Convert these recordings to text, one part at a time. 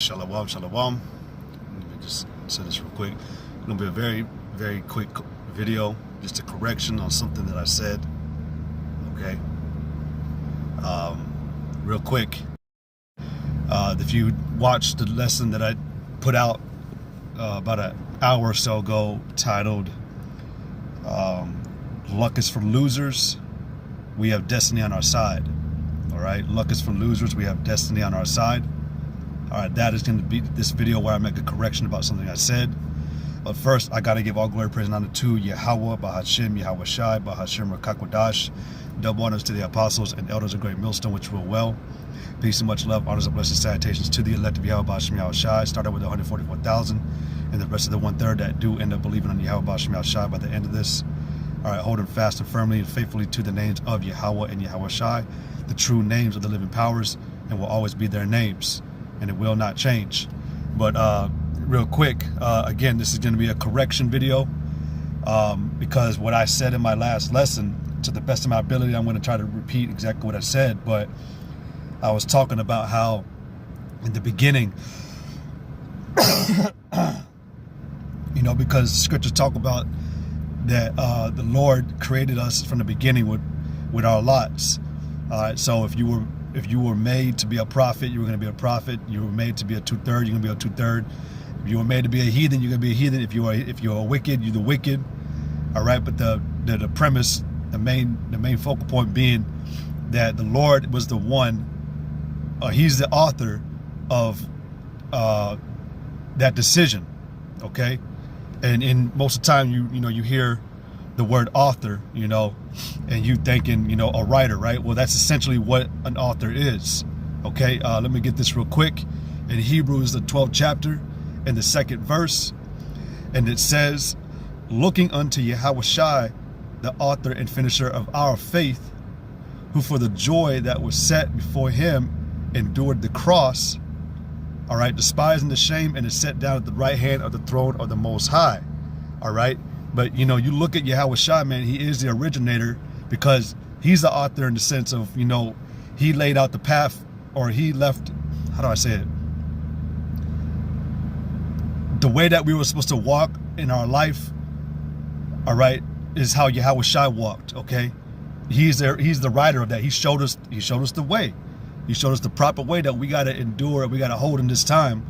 Shalom, shalom. Let me just say this real quick. It's gonna be a very, very quick video, just a correction on something that I said. Okay. Real quick. If you watched the lesson that I put out about an hour or so ago, titled "Luck is for losers, we have destiny on our side." All right, luck is for losers, we have destiny on our side. All right, that is going to be this video where I make a correction about something I said. But first, I got to give all glory, praise, and honor to YAHAWAH, Bahashim, YAHAWAH, Bahashim, Rakakwadash. Double honors to the apostles and elders of Great Millstone, which rule well. Peace and much love, honors and blessings, salutations to the elect of Yahweh, Bahashim, YAHAWAH. Started with the 144,000, and the rest of the 1/3 that do end up believing on Yahweh, Bahashim, YAHAWAH by the end of this. All right, holding fast and firmly and faithfully to the names of Yahweh and YAHAWAH, the true names of the living powers, and will always be their names, and it will not change. But real quick, again, this is going to be a correction video because what I said in my last lesson, to the best of my ability, I'm going to try to repeat exactly what I said. But I was talking about how in the beginning, because scriptures talk about that the Lord created us from the beginning with our lots. All right, so if you were made to be a prophet, you were going to be a prophet. You were made to be a 2/3, you're going to be a 2/3. If you were made to be a heathen, you're going to be a heathen. If you're a wicked, you're the wicked. All right, but the premise, the main focal point being that the Lord was the one. He's the author of that decision. Okay, and in most of the time, you hear the word author, and you thinking, a writer, right? Well, that's essentially what an author is. Okay, let me get this real quick. In Hebrews, the 12th chapter, and the 2nd verse, and it says, "Looking unto YAHAWAH, the author and finisher of our faith, who for the joy that was set before him endured the cross, all right, despising the shame, and is set down at the right hand of the throne of the Most High." All right. But, you look at YAHAWAH, man, he is the originator because he's the author in the sense of, he laid out the path, or he left, how do I say it? The way that we were supposed to walk in our life, all right, is how YAHAWAH walked, okay? He's the writer of that. He showed us the way. He showed us the proper way that we got to endure, we got to hold in this time,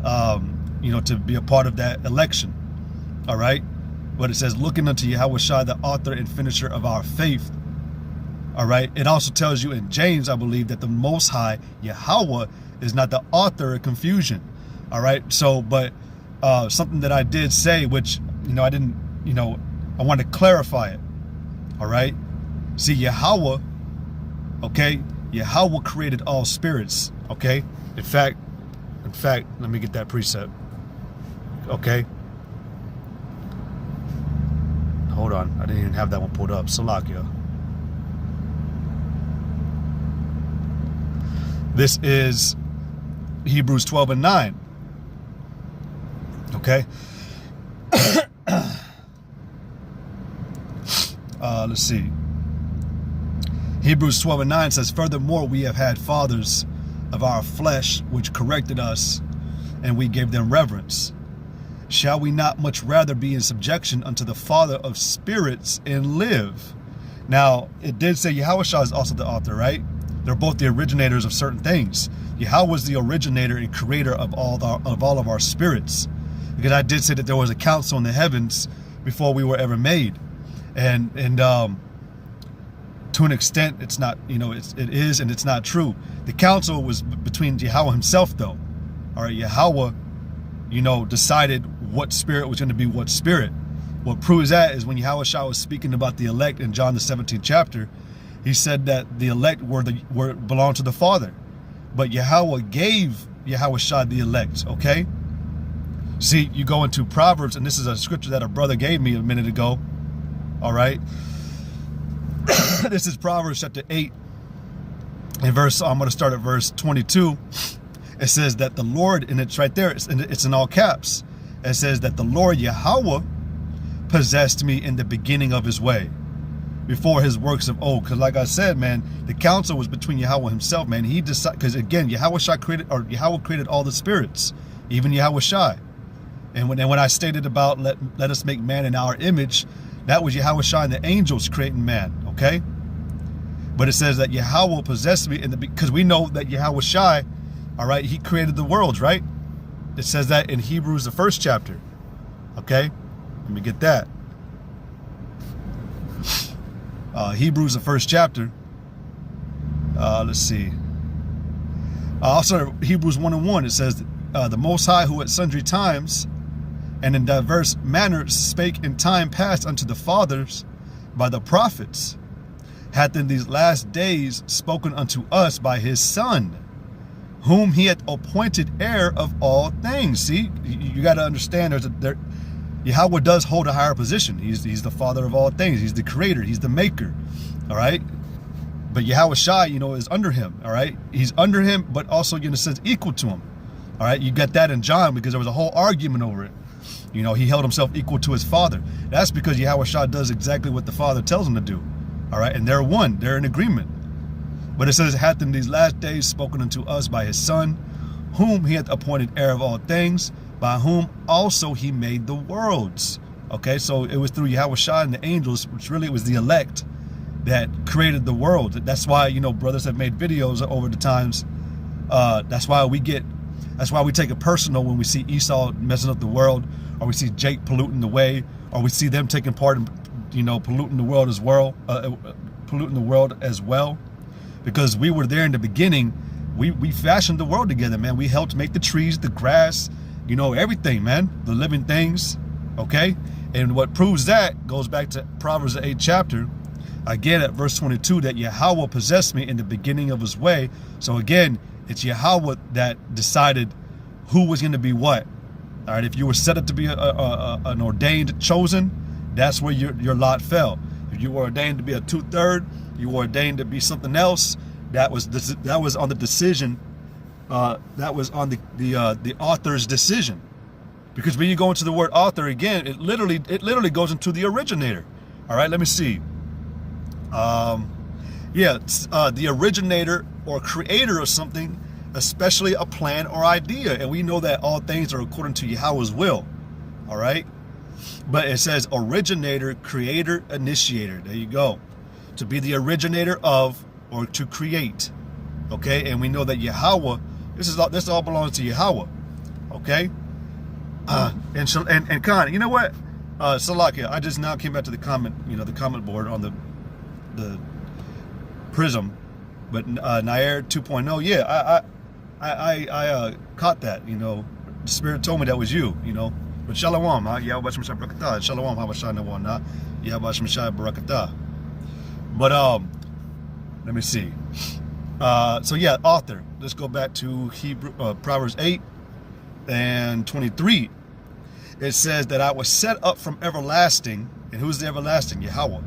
to be a part of that election, all right? But it says, looking unto YAHAWAH, the author and finisher of our faith. All right. It also tells you in James, I believe, that the Most High, Yahweh, is not the author of confusion. All right. So, but something that I did say, which, I didn't, I want to clarify it. All right. See, Yahweh, okay, Yahweh created all spirits. Okay. In fact, let me get that precept. Okay. Hold on, I didn't even have that one pulled up. Salakia. This is Hebrews 12 and 9. Okay. Let's see. Hebrews 12 and 9 says, "Furthermore, we have had fathers of our flesh which corrected us, and we gave them reverence. Shall we not much rather be in subjection unto the Father of spirits and live?" Now, it did say YAHAWAH is also the author, right? They're both the originators of certain things. Yahweh is the originator and creator of all of our spirits. Because I did say that there was a council in the heavens before we were ever made. And to an extent, it's not, it is and it's not true. The council was between Yahweh himself, though. All right, Yahweh, decided what spirit was going to be what spirit. What proves that is when YAHAWAH was speaking about the elect in John the 17th chapter, he said that the elect belonged to the Father, but Yahweh gave YAHAWAH the elect. Okay. See, you go into Proverbs, and this is a scripture that a brother gave me a minute ago. All right. This is Proverbs chapter 8 and I'm going to start at verse 22. It says that the Lord, and it's right there, it's in all caps. It says that the Lord Yahweh possessed me in the beginning of his way. before his works of old. Because like I said, man, the counsel was between Yahweh himself, man. He decided, because again, Yahweh created all the spirits, even Yahweh Shai. And when I stated about let us make man in our image, that was Yahweh Shai and the angels creating man, okay? But it says that Yahweh possessed me because we know that Yahweh Shai, all right, he created the worlds, right? It says that in Hebrews, the 1st chapter, okay? Let me get that. Hebrews, the 1st chapter. Let's see. Also, Hebrews 1:1, it says, the Most High, who at sundry times and in diverse manners spake in time past unto the fathers by the prophets, hath in these last days spoken unto us by his Son, whom he hath appointed heir of all things. See, you got to understand, Yahweh does hold a higher position. He's the father of all things. He's the creator. He's the maker. All right. But Yahweh Shai, is under him. All right. He's under him, but also, in a sense, equal to him. All right. You get that in John because there was a whole argument over it. He held himself equal to his father. That's because Yahweh Shai does exactly what the father tells him to do. All right. And they're one. They're in agreement. But it says, hath in these last days spoken unto us by his Son, whom he hath appointed heir of all things, by whom also he made the worlds. Okay, so it was through Yahweh Shai and the angels, which really was the elect, that created the world. That's why, brothers have made videos over the times. That's why we take it personal when we see Esau messing up the world, or we see Jake polluting the way, or we see them taking part in, polluting the world as well. Because we were there in the beginning. We fashioned the world together, man. We helped make the trees, the grass, everything, man, the living things, okay? And what proves that goes back to Proverbs, the 8th chapter, again at verse 22, that Yahweh possessed me in the beginning of his way. So again, it's Yahweh that decided who was going to be what. All right, if you were set up to be an ordained chosen, that's where your lot fell. If you were ordained to be a 2/3, you were ordained to be something else, that was on the decision. That was on the author's decision, because when you go into the word author again, it literally goes into the originator. All right, let me see. The originator or creator of something, especially a plan or idea, and we know that all things are according to Yahweh's will. All right, but it says originator, creator, initiator. There you go. To be the originator of, or to create. Okay, and we know that Yahweh. This all belongs to Yahweh, okay? And Khan, you know what? Salakia, I just now came back to the comment, the comment board on the Prism, but Nair 2.0. Yeah, I caught that. The Spirit told me that was you. But Shalom, Yahweh Shemashai Barakatah. Shalom, Habashai Nawana, Yahweh Shemashai Barakatah. But let me see. So yeah, author. Let's go back to Proverbs 8 and 23. It says that I was set up from everlasting. And who's the everlasting? Yahweh.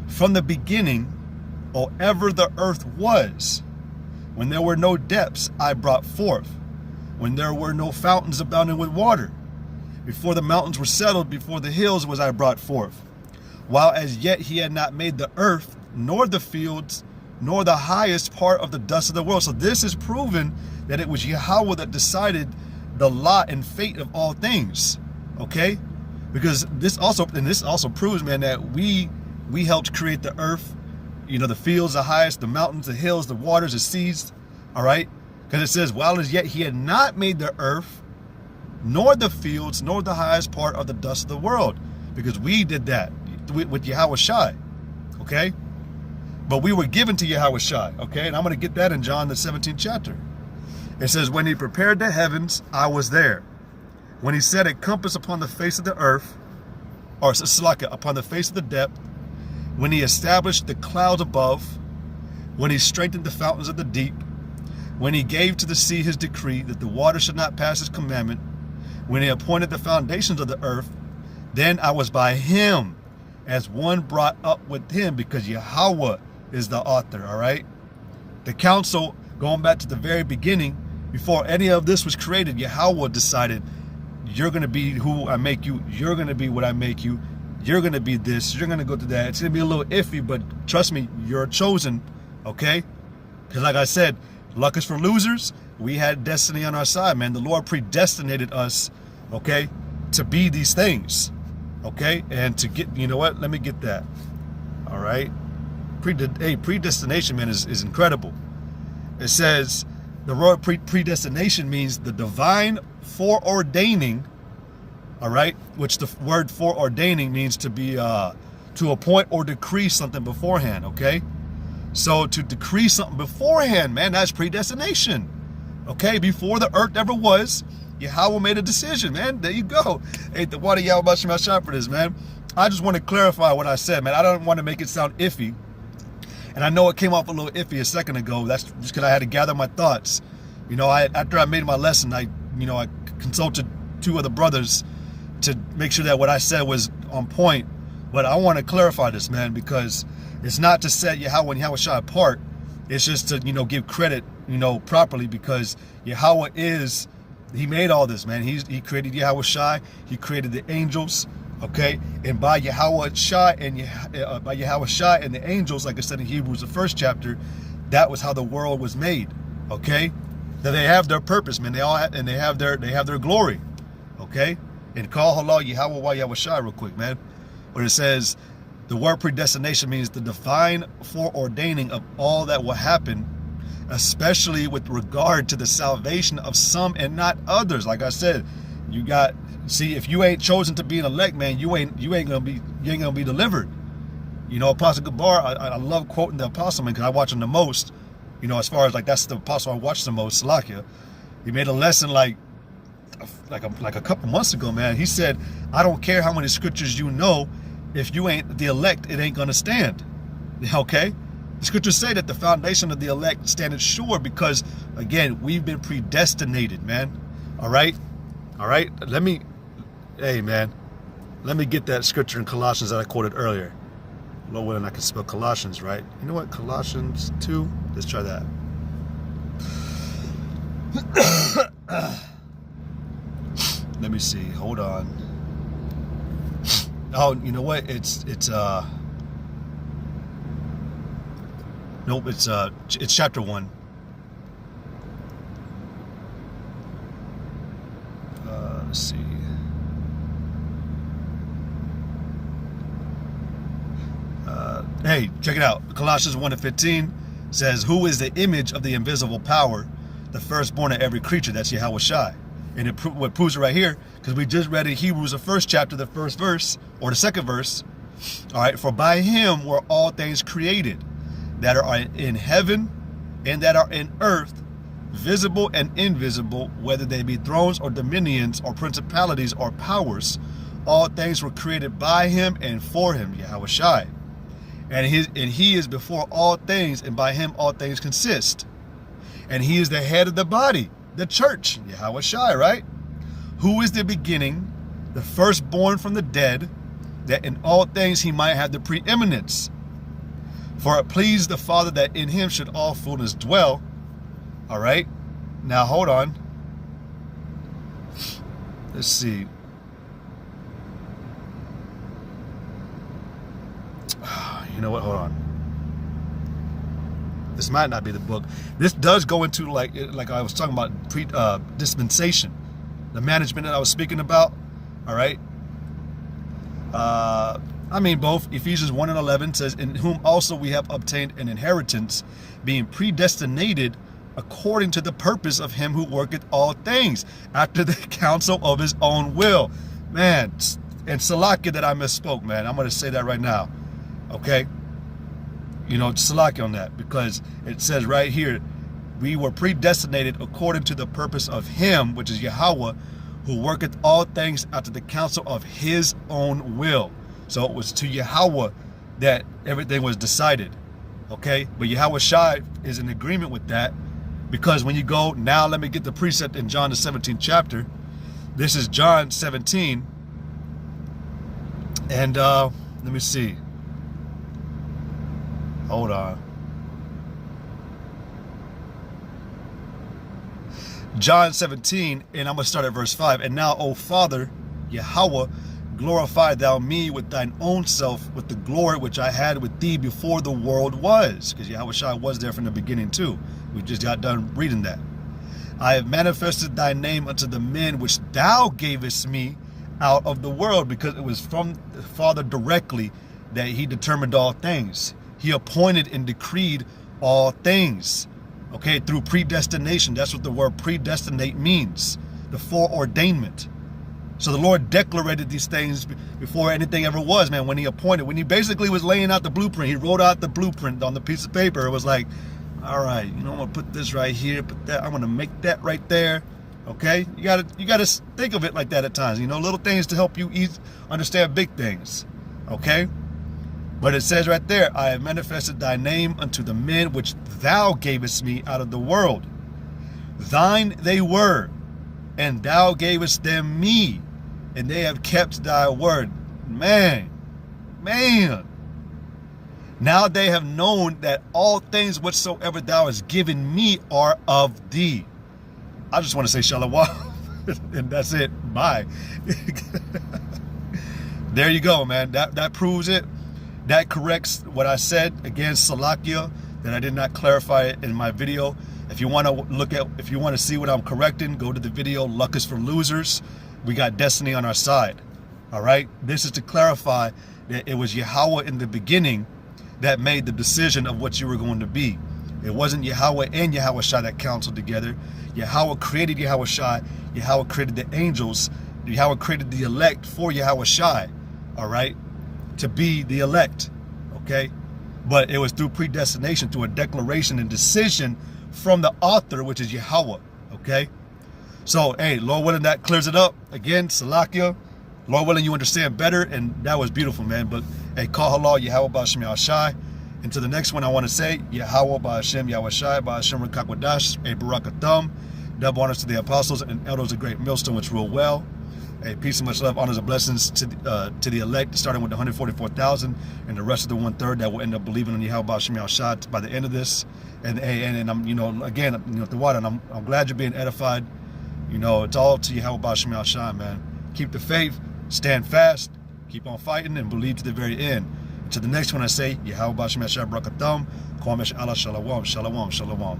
From the beginning, or ever the earth was. When there were no depths, I brought forth. When there were no fountains abounding with water. Before the mountains were settled, before the hills was I brought forth. While as yet he had not made the earth, nor the fields, nor the highest part of the dust of the world. So this is proven that it was Yahweh that decided the lot and fate of all things. Okay? Because this also proves, man, that we helped create the earth, the fields, the highest, the mountains, the hills, the waters, the seas. All right? Because it says, while as yet he had not made the earth, nor the fields, nor the highest part of the dust of the world. Because we did that with Yahweh Shai. Okay? But we were given to Yahweh Shai, okay? And I'm going to get that in John, the 17th chapter. It says, when he prepared the heavens, I was there. When he set a compass upon the face of the earth, or upon the face of the depth, when he established the clouds above, when he strengthened the fountains of the deep, when he gave to the sea his decree that the water should not pass his commandment, when he appointed the foundations of the earth, then I was by him as one brought up with him, because Yahweh is the author, all right? The council, going back to the very beginning, before any of this was created, Yahweh decided, you're going to be who I make you, you're going to be what I make you, you're going to be this, you're going to go to that. It's going to be a little iffy, but trust me, you're chosen, okay? Because like I said, luck is for losers. We had destiny on our side, man. The Lord predestinated us, okay, to be these things, okay? And to get, you know what? Let me get that, all right? Predestination, man, is incredible. It says the word predestination means the divine foreordaining, all right, which the word foreordaining means to be to appoint or decree something beforehand, okay? So to decree something beforehand, man, that's predestination, okay? Before the earth ever was, Yahawah made a decision, man. There you go. Hey, the water Yahawah shot for this, man. I just want to clarify what I said, man. I don't want to make it sound iffy. And I know it came off a little iffy a second ago. That's just because I had to gather my thoughts. You know, after I made my lesson, I consulted 2 other brothers to make sure that what I said was on point. But I want to clarify this, man, because it's not to set Yahawah and Yahawashi apart. It's just to, give credit, properly, because Yahawah he made all this, man. He created Yahawashi. He created the angels, okay? And by Yahawashi and the angels, like I said in Hebrews, the 1st chapter, that was how the world was made, okay? That they have their purpose, man. They have their glory, okay? And call halal Yahawah Yahawashi real quick, man. Where it says the word predestination means the divine foreordaining of all that will happen, especially with regard to the salvation of some and not others. Like I said, if you ain't chosen to be an elect, man, you ain't gonna be delivered. Apostle Gabar, I love quoting the apostle, man, because I watch him the most. As far as that's the apostle I watch the most, Salakia. He made a lesson like a couple months ago, man. He said, I don't care how many scriptures you know, if you ain't the elect, it ain't gonna stand. Okay? The scriptures say that the foundation of the elect standeth sure because, again, we've been predestinated, man. All right? Hey, man, let me get that scripture in Colossians that I quoted earlier. Lord willing, I can spell Colossians, right? You know what? Colossians 2? Let's try that. Let me see. Hold on. Oh, you know what? Nope, it's chapter 1. Let's see. Hey, check it out. Colossians 1:15 says, who is the image of the invisible power, the firstborn of every creature? That's Yahawashi. And what proves it right here, because we just read in Hebrews, the 1st chapter, the 1st verse, or the 2nd verse. All right, for by him were all things created, that are in heaven and that are in earth, visible and invisible, whether they be thrones or dominions or principalities or powers. All things were created by him and for him, Yahawashi. And he is before all things, and by him all things consist. And he is the head of the body, the church, Yahawashi, right? Who is the beginning, the firstborn from the dead, that in all things he might have the preeminence. For it pleased the Father that in him should all fullness dwell. All right. Now, hold on. Let's see. You know what? Hold on. This might not be the book. This does go into like I was talking about dispensation, the management that I was speaking about. All right. Both Ephesians 1:11 says, in whom also we have obtained an inheritance, being predestinated according to the purpose of him who worketh all things after the counsel of his own will. Man, and Salakia that I misspoke, man. I'm going to say that right now. Okay? Salakia on that, because it says right here, we were predestinated according to the purpose of him, which is Yahawah, who worketh all things after the counsel of his own will. So it was to Yahawah that everything was decided. Okay? But Yahawashi is in agreement with that, because when you go, now let me get the precept in John the 17th chapter. This is John 17. And let me see. Hold on. John 17, and I'm going to start at verse 5. And now, O Father, Yahawah, glorify thou me with thine own self, with the glory which I had with thee before the world was. Because YAHAWAH was there from the beginning too. We just got done reading that. I have manifested thy name unto the men which thou gavest me out of the world, because it was from the Father directly that he determined all things. He appointed and decreed all things. Okay, through predestination. That's what the word predestinate means. The foreordainment. So the Lord declarated these things before anything ever was, man, when he appointed, when he basically was laying out the blueprint. He wrote out the blueprint on the piece of paper. It was like, all right, you know, I'm gonna put this right here, put that, I'm gonna make that right there. Okay, you gotta think of it like that at times, you know, little things to help you understand big things. Okay, but it says right there, I have manifested thy name unto the men which thou gavest me out of the world. Thine they were, and thou gavest them me, and they have kept thy word. Man. Now they have known that all things whatsoever thou hast given me are of thee. I just want to say shalom, and that's it. Bye. There you go, man. That proves it. That corrects what I said. Again, Salakia, that I did not clarify it in my video. If you want to see what I'm correcting, go to the video Luck is for Losers. We got destiny on our side. All right. This is to clarify that it was Yahawah in the beginning that made the decision of what you were going to be. It wasn't Yahawah and YAHAWAH that counseled together. Yahawah created YAHAWAH. Yahawah created the angels. Yahawah created the elect for YAHAWAH. All right, to be the elect. Okay, but it was through predestination, through a declaration and decision from the author, which is Yahawah. Okay, so hey, Lord willing, that clears it up. Again, Salakia. Lord willing, you understand better, and that was beautiful, man. But hey, call halal, Yahawah Ba'Hashem Yahawashi. And to the next one, I want to say, Yahawah Ba'Hashem Yahawashi, Ba'Hashem Rakakwadash, a Barakathum. Double honors to the apostles and elders of great millstone, which rule well. A peace and much love, honors and blessings to the elect, starting with the 144,000 and the rest of the 1/3 that will end up believing in Yahawah Ba'Hashem Yahawashi by the end of this. And I'm, you know, again, you know, the water, and I'm glad you're being edified. You know, it's all to Yahawah Ba'Hashem Yahawashi, man. Keep the faith, stand fast, keep on fighting, and believe to the very end. To the next one, I say, Yahawah Ba'Hashem Yahawashi Barakathum, Kwame Allah Shalom, Shalom, Shalom.